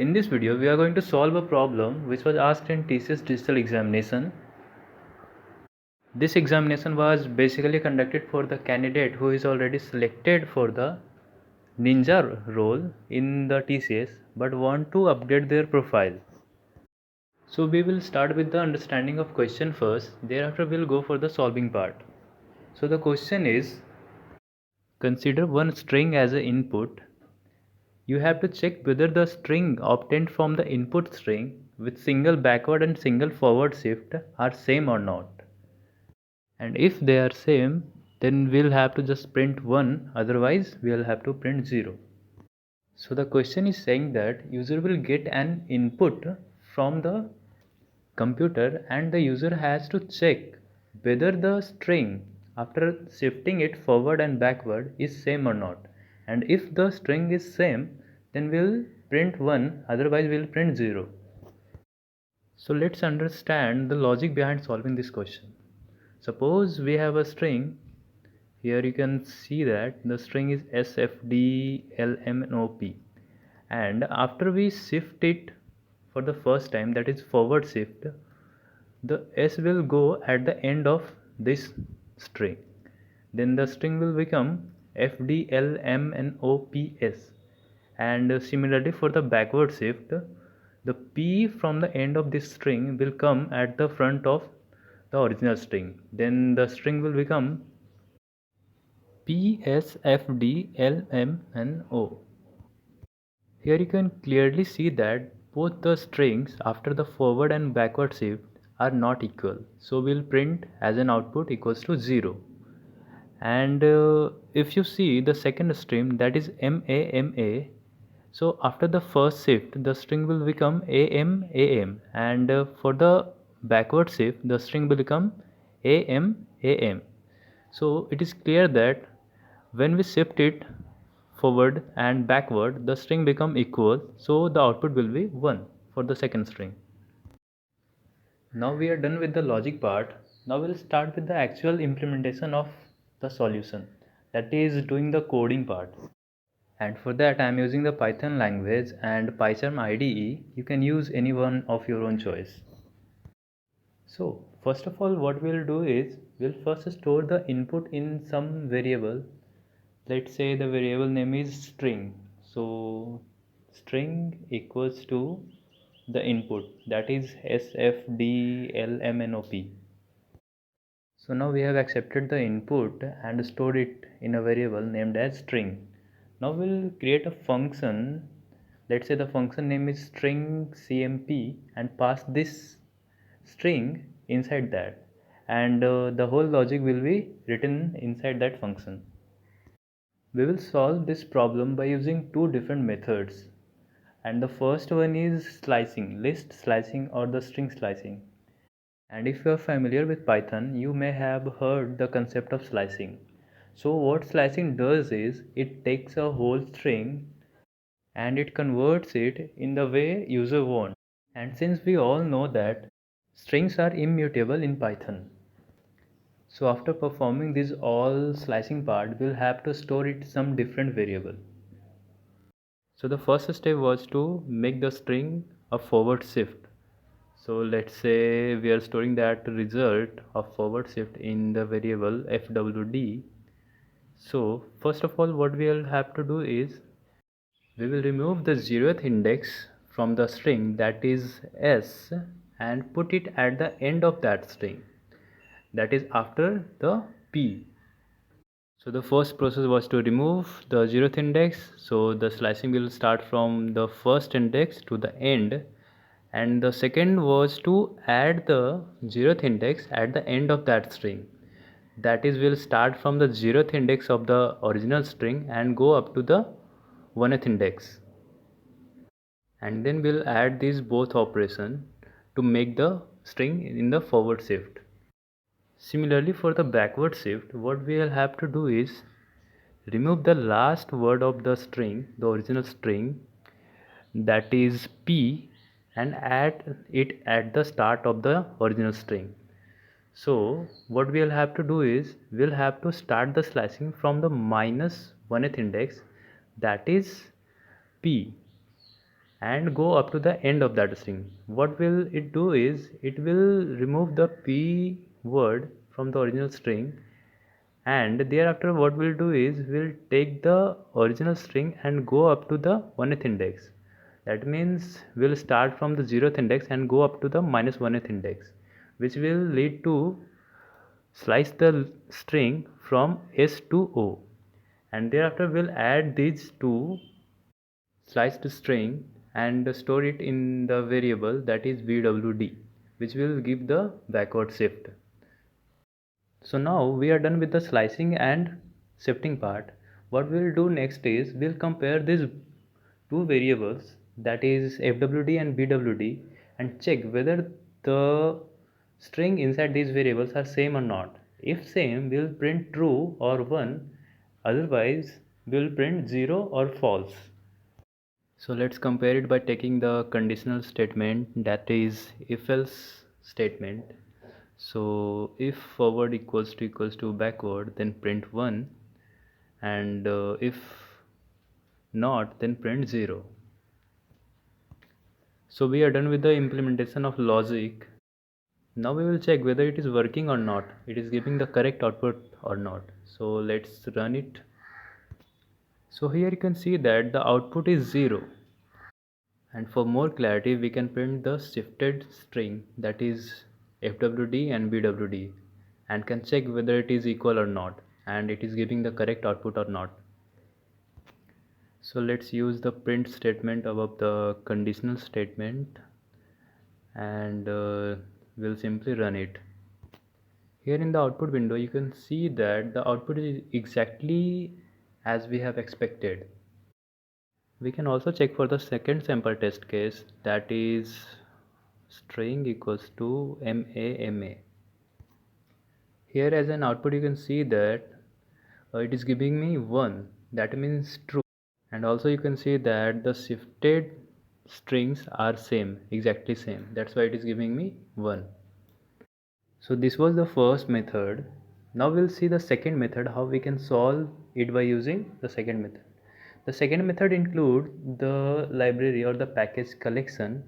In this video, we are going to solve a problem which was asked in TCS Digital Examination. This examination was basically conducted for the candidate who is already selected for the Ninja role in the TCS but want to update their profile. So we will start with the understanding of question first, thereafter we'll go for the solving part. So the question is, consider one string as an input. You have to check whether the string obtained from the input string with single backward and single forward shift are same or not. And if they are same, then we'll have to just print 1, otherwise we'll have to print 0. So the question is saying that user will get an input from the computer and the user has to check whether the string after shifting it forward and backward is same or not. And if the string is same, then we'll print 1, otherwise we'll print 0. So let's understand the logic behind solving this question. Suppose we have a string. Here you can see that the string is SFDLMNOP, and after we shift it for the first time, that is forward shift, the S will go at the end of this string. Then the string will become FDLMNOPS, and similarly for the backward shift, the P from the end of this string will come at the front of the original string. Then the string will become PSFDLMNO. Here you can clearly see that both the strings after the forward and backward shift are not equal. So we'll print as an output equals to 0. And if you see the second string, that is MAMA, so after the first shift the string will become AMAM, and for the backward shift the string will become AMAM. So it is clear that when we shift it forward and backward, the string become equal, so the output will be 1 for the second string. Now we are done with the logic part. Now we'll start with the actual implementation of the solution, that is doing the coding part. And for that I am using the Python language and PyCharm IDE. You can use any one of your own choice. So first of all, what we'll do is we'll first store the input in some variable. Let's say the variable name is string. So string equals to the input, that is SFDLMNOP. So now we have accepted the input and stored it in a variable named as string. Now we'll create a function. Let's say the function name is string cmp and pass this string inside that, and the whole logic will be written inside that function. We will solve this problem by using two different methods, and the first one is slicing, list slicing or the string slicing. And if you are familiar with Python, you may have heard the concept of slicing. So what slicing does is it takes a whole string and it converts it in the way user wants. And since we all know that strings are immutable in Python, so after performing this all slicing part, we'll have to store it some different variable. So the first step was to make the string a forward shift. So let's say we are storing that result of forward shift in the variable fwd. So first of all, what we'll have to do is we will remove the 0th index from the string, that is s, and put it at the end of that string, that is after the p. So the first process was to remove the 0th index. So the slicing will start from the first index to the end, and the second was to add the 0th index at the end of that string, that is we'll start from the 0th index of the original string and go up to the 1th index, and then we'll add these both operation to make the string in the forward shift. Similarly for the backward shift, what we'll have to do is remove the last word of the string, the original string, that is p, and add it at the start of the original string. So what we'll have to do is we'll have to start the slicing from the -1th index, that is p, and go up to the end of that string. What will it do is it will remove the p word from the original string, and thereafter what we'll do is we'll take the original string and go up to the 1th index. That means we'll start from the 0th index and go up to the minus 1th index, which will lead to slice the string from S to O, and thereafter we'll add these two sliced string and store it in the variable that is bwd, which will give the backward shift. So now we are done with the slicing and shifting part. What we'll do next is we'll compare these two variables, that is fwd and bwd, and check whether the string inside these variables are same or not. If same, we'll print true or 1, otherwise we'll print 0 or false. So let's compare it by taking the conditional statement, that is if else statement. So if forward equals to backward, then print 1, and if not, then print 0. So we are done with the implementation of logic. Now we will check whether it is working or not, it is giving the correct output or not. So let's run it. So here you can see that the output is 0. And for more clarity, we can print the shifted string, that is fwd and bwd, and can check whether it is equal or not and it is giving the correct output or not. So let's use the print statement above the conditional statement, and we'll simply run it. Here in the output window you can see that the output is exactly as we have expected. We can also check for the second sample test case, that is string equals to MAMA. Here as an output you can see that it is giving me 1, that means true, and also you can see that the shifted strings are same, exactly same, that's why it is giving me 1. So this was the first method. Now we'll see the second method, how we can solve it by using the second method. The second method includes the library or the package collection,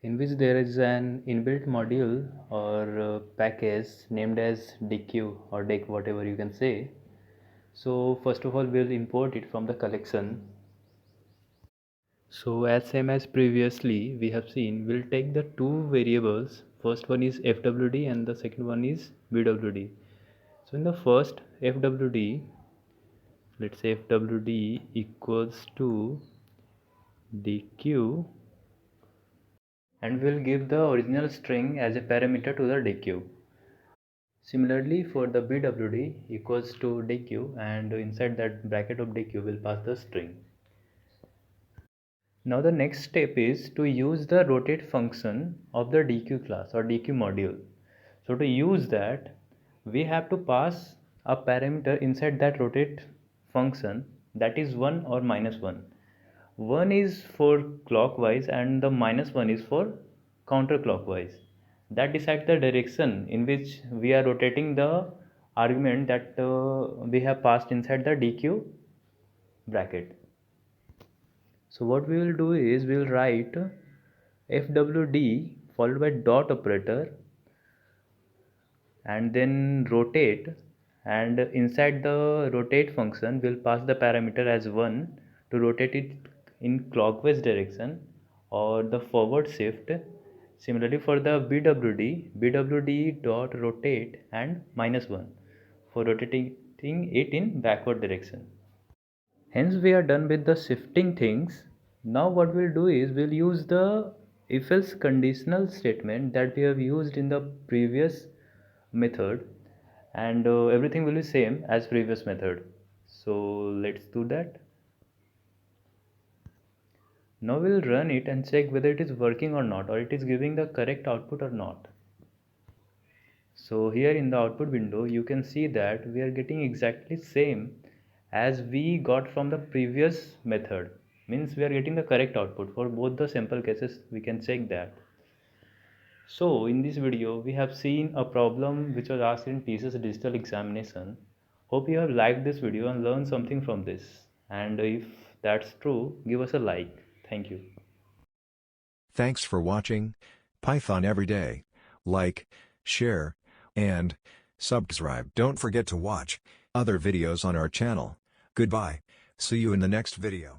in which there is an inbuilt module or package named as deque or deck, whatever you can say. So first of all we'll import it from the collection. So as same as previously we have seen, we'll take the two variables, first one is fwd and the second one is bwd. So in the first fwd, let's say fwd equals to deque, and we'll give the original string as a parameter to the deque. Similarly for the bwd equals to deque, and inside that bracket of deque we'll pass the string. Now the next step is to use the rotate function of the deque class or deque module. So to use that, we have to pass a parameter inside that rotate function, that is 1 or minus 1. 1 is for clockwise and the minus 1 is for counterclockwise. That decides the direction in which we are rotating the argument that we have passed inside the deque bracket. So what we will do is we will write fwd followed by dot operator and then rotate, and inside the rotate function we'll pass the parameter as 1 to rotate it in clockwise direction or the forward shift. Similarly for the bwd dot rotate and minus 1 for rotating it in backward direction. Hence we are done with the shifting things. Now what we'll do is we'll use the if else conditional statement that we have used in the previous method, and everything will be same as previous method. So let's do that. Now we'll run it and check whether it is working or not, or it is giving the correct output or not. So here in the output window you can see that we are getting exactly same as we got from the previous method, means we are getting the correct output for both the sample cases. We can check that. So in this video we have seen a problem which was asked in TCS digital examination. Hope you have liked this video and learned something from this, and if that's true, give us a like. Thank you. Thanks for watching Python Everyday. Like, share, and subscribe. Don't forget to watch other videos on our channel. Goodbye. See you in the next video.